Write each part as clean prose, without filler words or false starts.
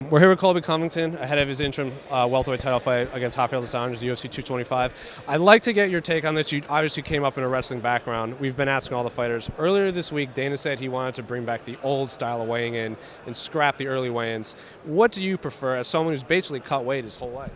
We're here with Colby Covington ahead of his interim welterweight title fight against Rafael dos Anjos, UFC 225. I'd like to get your take on this. You obviously came up in a wrestling background. We've been asking all the fighters. Earlier this week, Dana said he wanted to bring back the old style of weighing in and scrap the early weigh-ins. What do you prefer as someone who's basically cut weight his whole life?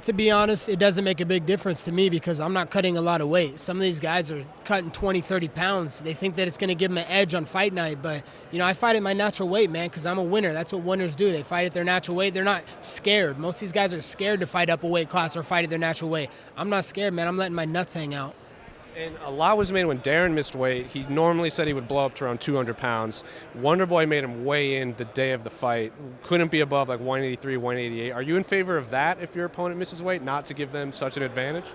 To be honest, it doesn't make a big difference to me because I'm not cutting a lot of weight. Some of these guys are cutting 20, 30 pounds. They think that it's going to give them an edge on fight night. But, I fight at my natural weight, man, because I'm a winner. That's what winners do. They fight at their natural weight. They're not scared. Most of these guys are scared to fight up a weight class or fight at their natural weight. I'm not scared, man. I'm letting my nuts hang out. And a lot was made when Darren missed weight. He normally said he would blow up to around 200 pounds. Wonder Boy made him weigh in the day of the fight. Couldn't be above like 183, 188. Are you in favor of that if your opponent misses weight, not to give them such an advantage?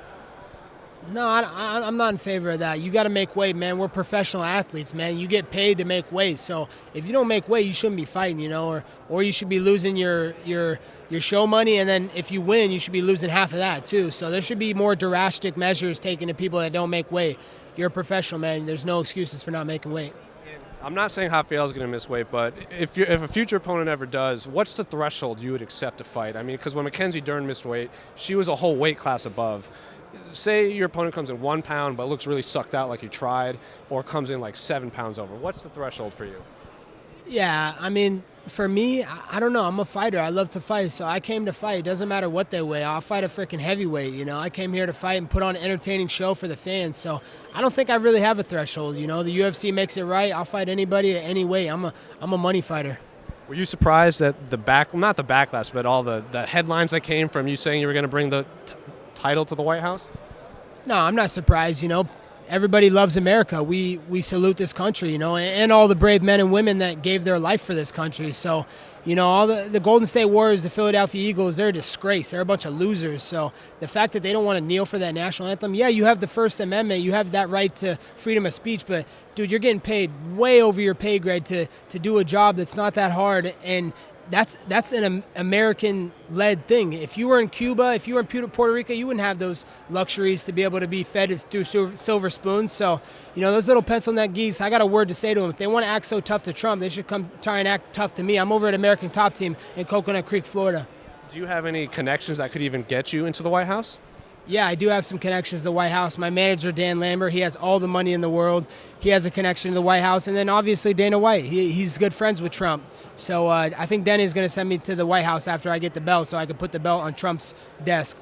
No, I'm not in favor of that. You got to make weight, man. We're professional athletes, man. You get paid to make weight. So if you don't make weight, you shouldn't be fighting, or you should be losing your show money. And then if you win, you should be losing half of that too. So there should be more drastic measures taken to people that don't make weight. You're a professional, man. There's no excuses for not making weight. I'm not saying Rafael's going to miss weight, but if a future opponent ever does, what's the threshold you would accept to fight? I mean, because when Mackenzie Dern missed weight, she was a whole weight class above. Say your opponent comes in 1 pound but looks really sucked out like you tried, or comes in like 7 pounds over. What's the threshold for you? Yeah, I mean, for me, I don't know. I'm a fighter. I love to fight, so I came to fight. It doesn't matter what they weigh. I'll fight a freaking heavyweight, I came here to fight and put on an entertaining show for the fans, so I don't think I really have a threshold, The UFC makes it right. I'll fight anybody at any weight. I'm a money fighter. Were you surprised that not the backlash, but all the headlines that came from you saying you were going to bring the title to the White House? No, I'm not surprised, Everybody loves America. We salute this country, and all the brave men and women that gave their life for this country. So, all the Golden State Warriors, the Philadelphia Eagles, they're a disgrace. They're a bunch of losers. So the fact that they don't want to kneel for that national anthem, yeah, you have the First Amendment. You have that right to freedom of speech. But, dude, you're getting paid way over your pay grade to do a job that's not that hard. And that's an American-led thing. If you were in Cuba, if you were in Puerto Rico, you wouldn't have those luxuries to be able to be fed through silver spoons. So, those little pencil neck geese, I got a word to say to them. If they want to act so tough to Trump, they should come try and act tough to me. I'm over at American Top Team in Coconut Creek, Florida. Do you have any connections that could even get you into the White House? Yeah, I do have some connections to the White House. My manager, Dan Lambert, he has all the money in the world. He has a connection to the White House. And then obviously Dana White, he's good friends with Trump. So I think Danny is going to send me to the White House after I get the belt so I can put the belt on Trump's desk.